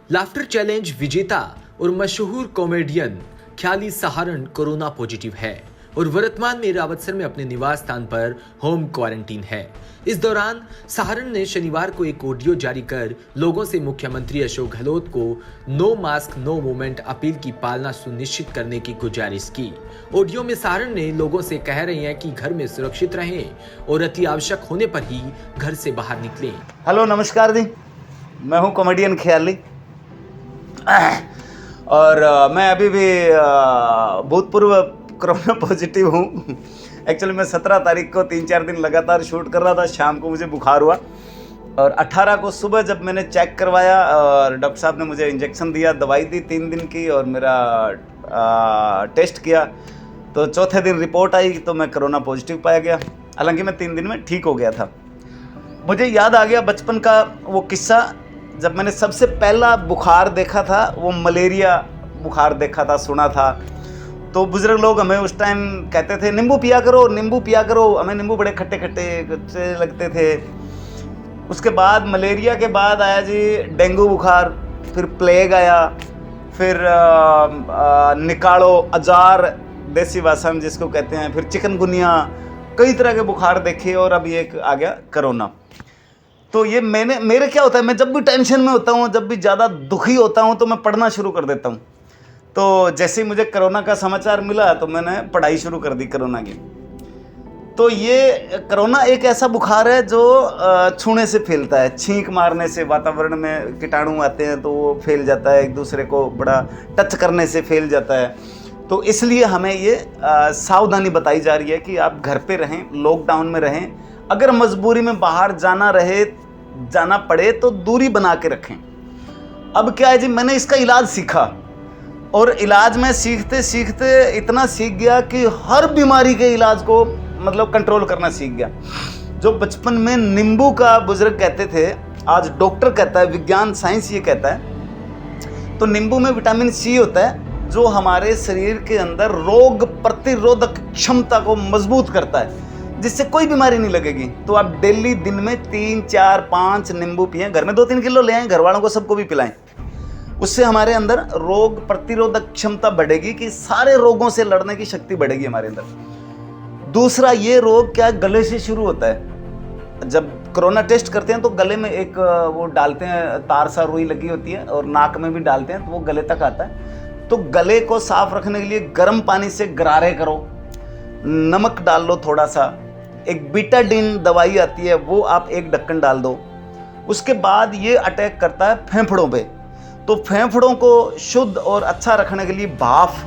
Laughter challenge विजेता और मशहूर कॉमेडियन ख्याली सहारण कोरोना पॉजिटिव है और वर्तमान में रावतसर में अपने निवास स्थान पर होम क्वारंटीन है। इस दौरान सहारण ने शनिवार को एक ऑडियो जारी कर लोगों से मुख्यमंत्री अशोक गहलोत को no mask no movement appeal की पालना सुनिश्चित करने की गुजारिश की। ऑडियो में सहारण ने लोगों से कह रहे हैं कि घर में सुरक्षित रहें और अति आवश्यक होने पर ही घर से बाहर निकलें। हेलो नमस्कार जी, मैं हूं कॉमेडियन ख्याली और मैं अभी भी भूतपूर्व कोरोना पॉजिटिव हूँ। एक्चुअली मैं 17 तारीख को 3-4 दिन लगातार शूट कर रहा था। शाम को मुझे बुखार हुआ और 18 को सुबह जब मैंने चेक करवाया और डॉक्टर साहब ने मुझे इंजेक्शन दिया, दवाई दी 3 दिन की और मेरा टेस्ट किया तो चौथे दिन रिपोर्ट आई तो मैं कोरोना पॉजिटिव पाया गया। हालांकि मैं 3 दिन में ठीक हो गया था। मुझे याद आ गया बचपन का वो किस्सा, जब मैंने सबसे पहला बुखार देखा था, वो मलेरिया बुखार देखा था, सुना था। तो बुजुर्ग लोग हमें उस टाइम कहते थे नींबू पिया करो, नींबू पिया करो। हमें नींबू बड़े खट्टे खट्टे लगते थे। उसके बाद मलेरिया के बाद आया जी डेंगू बुखार, फिर प्लेग आया, फिर निकालो अजार देसी भाषा में जिसको कहते हैं, फिर चिकनगुनिया, कई तरह के बुखार देखे और अब एक आ गया कोरोना। तो ये मेरे क्या होता है, मैं जब भी टेंशन में होता हूँ, जब भी ज़्यादा दुखी होता हूँ तो मैं पढ़ना शुरू कर देता हूँ। तो जैसे ही मुझे कोरोना का समाचार मिला तो मैंने पढ़ाई शुरू कर दी कोरोना की। तो ये कोरोना एक ऐसा बुखार है जो छूने से फैलता है, छींक मारने से, वातावरण में कीटाणु आते हैं तो वो फैल जाता है, एक दूसरे को बड़ा टच करने से फैल जाता है। तो इसलिए हमें ये सावधानी बताई जा रही है कि आप घर पे रहें, लॉकडाउन में रहें। अगर मजबूरी में बाहर जाना पड़े तो दूरी बना के रखें। अब क्या है जी, मैंने इसका इलाज सीखा और इलाज में सीखते सीखते इतना सीख गया कि हर बीमारी के इलाज को मतलब कंट्रोल करना सीख गया। जो बचपन में नींबू का बुजुर्ग कहते थे, आज डॉक्टर कहता है, विज्ञान साइंस ये कहता है। तो नींबू में विटामिन सी होता है जो हमारे शरीर के अंदर रोग प्रतिरोधक क्षमता को मजबूत करता है, जिससे कोई बीमारी नहीं लगेगी। तो आप डेली दिन में 3, 4, 5 नींबू पिएं, घर में 2-3 किलो ले आएं, घर वालों को सबको भी पिलाएं। उससे हमारे अंदर रोग प्रतिरोधक क्षमता बढ़ेगी कि सारे रोगों से लड़ने की शक्ति बढ़ेगी हमारे अंदर। दूसरा, ये रोग क्या गले से शुरू होता है। जब कोरोना टेस्ट करते हैं तो गले में एक वो डालते हैं, तार सा रुई लगी होती है और नाक में भी डालते हैं तो वो गले तक आता है। तो गले को साफ रखने के लिए गर्म पानी से गरारे करो, नमक डाल लो थोड़ा सा, एक बीटाडीन दवाई आती है वो आप 1 ढक्कन डाल दो। उसके बाद ये अटैक करता है फेफड़ों पे। तो फेफड़ों को शुद्ध और अच्छा रखने के लिए भाफ,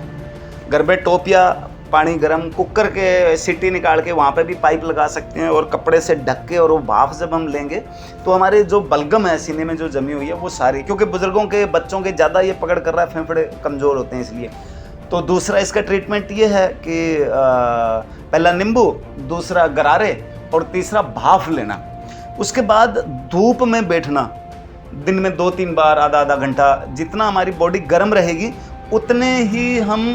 घर में टोपिया, पानी गर्म, कुकर के सीटी निकाल के वहाँ पे भी पाइप लगा सकते हैं और कपड़े से ढक के, और वो भाफ जब हम लेंगे तो हमारे जो बलगम है सीने में जो जमी हुई है वो सारी, क्योंकि बुजुर्गों के, बच्चों के ज़्यादा ये पकड़ कर रहा है, फेफड़े कमज़ोर होते हैं इसलिए। तो दूसरा इसका ट्रीटमेंट ये है कि पहला नींबू, दूसरा गरारे और तीसरा भाफ लेना। उसके बाद धूप में बैठना, दिन में 2-3 बार, आधा घंटा। जितना हमारी बॉडी गर्म रहेगी उतने ही हम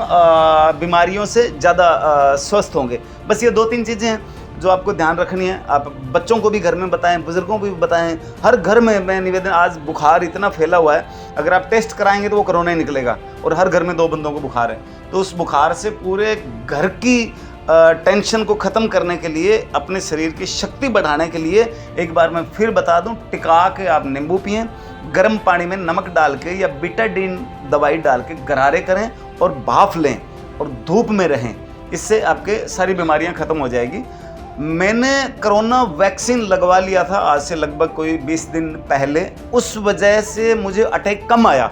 बीमारियों से ज़्यादा स्वस्थ होंगे। बस ये 2-3 चीज़ें हैं जो आपको ध्यान रखनी है। आप बच्चों को भी घर में बताएं, बुजुर्गों को भी बताएं, हर घर में। मैं निवेदन, आज बुखार इतना फैला हुआ है, अगर आप टेस्ट कराएंगे तो वो कोरोना ही निकलेगा और हर घर में 2 बंदों को बुखार है। तो उस बुखार से पूरे घर की टेंशन को ख़त्म करने के लिए, अपने शरीर की शक्ति बढ़ाने के लिए, एक बार मैं फिर बता दूं, टिका के आप नींबू पिएं, गर्म पानी में नमक डाल के या बीटाडीन दवाई डाल के गरारे करें और भाफ लें और धूप में रहें। इससे आपके सारी बीमारियां ख़त्म हो जाएगी। मैंने कोरोना वैक्सीन लगवा लिया था आज से लगभग कोई 20 दिन पहले, उस वजह से मुझे अटैक कम आया।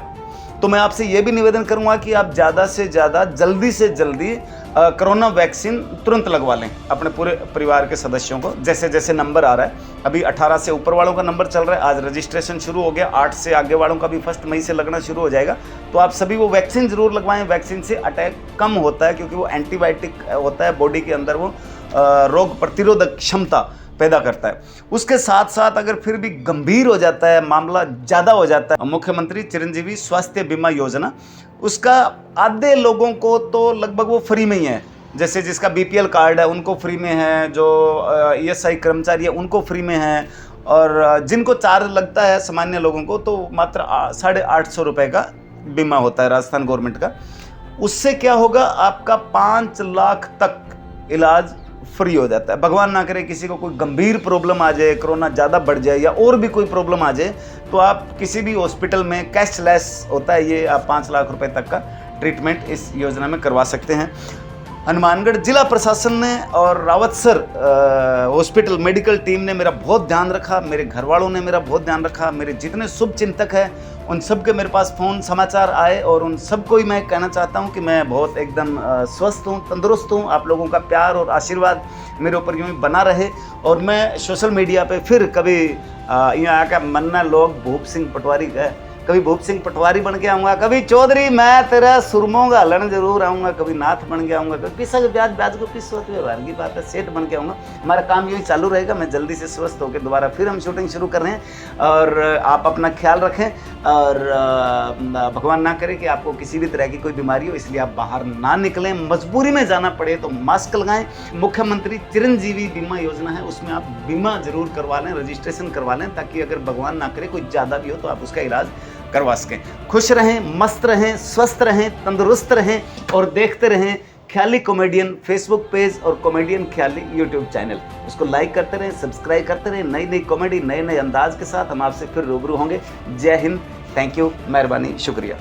तो मैं आपसे ये भी निवेदन करूंगा कि आप ज़्यादा से ज़्यादा, जल्दी से जल्दी कोरोना वैक्सीन तुरंत लगवा लें अपने पूरे परिवार के सदस्यों को। जैसे जैसे नंबर आ रहा है, अभी 18 से ऊपर वालों का नंबर चल रहा है, आज रजिस्ट्रेशन शुरू हो गया, 8 से आगे वालों का भी 1 मई से लगना शुरू हो जाएगा। तो आप सभी वो वैक्सीन ज़रूर लगवाएं। वैक्सीन से अटैक कम होता है क्योंकि वो एंटीबायोटिक होता है, बॉडी के अंदर वो रोग प्रतिरोधक क्षमता पैदा करता है। उसके साथ साथ अगर फिर भी गंभीर हो जाता है, मामला ज़्यादा हो जाता है, मुख्यमंत्री चिरंजीवी स्वास्थ्य बीमा योजना, उसका आधे लोगों को तो लगभग वो फ्री में ही है। जैसे जिसका बीपीएल कार्ड है उनको फ्री में है, जो ईएसआई कर्मचारी है उनको फ्री में है, और जिनको चार्ज लगता है सामान्य लोगों को तो मात्र 850 रुपये का बीमा होता है राजस्थान गवर्नमेंट का। उससे क्या होगा, आपका 5 लाख तक इलाज फ्री हो जाता है। भगवान ना करे किसी को कोई गंभीर प्रॉब्लम आ जाए, कोरोना ज़्यादा बढ़ जाए या और भी कोई प्रॉब्लम आ जाए, तो आप किसी भी हॉस्पिटल में कैशलेस होता है ये, आप 5 लाख रुपए तक का ट्रीटमेंट इस योजना में करवा सकते हैं। हनुमानगढ़ जिला प्रशासन ने और रावतसर हॉस्पिटल मेडिकल टीम ने मेरा बहुत ध्यान रखा, मेरे घर वालों ने मेरा बहुत ध्यान रखा, मेरे जितने शुभ चिंतक हैं उन सब के मेरे पास फ़ोन समाचार आए और उन सबको ही मैं कहना चाहता हूं कि मैं बहुत एकदम स्वस्थ हूं, तंदुरुस्त हूं। आप लोगों का प्यार और आशीर्वाद मेरे ऊपर यूँ ही बना रहे और मैं सोशल मीडिया पे फिर कभी यहाँ आकर मन्ना लोग भूप सिंह पटवारी का, कभी भूप सिंह पटवारी बन के आऊँगा, कभी चौधरी मैं तेरा सुरमों का हलन जरूर आऊँगा, कभी नाथ बन के आऊँगा, कभी पिसा के ब्याज को पिस होते व्यवहार की बात है, सेठ बन के आऊँगा। हमारा काम यही चालू रहेगा। मैं जल्दी से स्वस्थ होकर दोबारा फिर हम शूटिंग शुरू कर रहे हैं और आप अपना ख्याल रखें और भगवान ना करे कि आपको किसी भी तरह की कोई बीमारी हो, इसलिए आप बाहर ना निकलें। मजबूरी में जाना पड़े तो मास्क लगाएं। मुख्यमंत्री चिरंजीवी बीमा योजना है, उसमें आप बीमा जरूर करवा लें, रजिस्ट्रेशन करवा लें, ताकि अगर भगवान ना करे कोई ज़्यादा भी हो तो आप उसका इलाज करवा सकें। खुश रहें, मस्त रहें, स्वस्थ रहें, तंदुरुस्त रहें और देखते रहें ख्याली कॉमेडियन फेसबुक पेज और कॉमेडियन ख्याली यूट्यूब चैनल। उसको लाइक करते रहें, सब्सक्राइब करते रहें। नई नई कॉमेडी, नए नए अंदाज के साथ हम आपसे फिर रूबरू होंगे। जय हिंद, थैंक यू, मेहरबानी, शुक्रिया।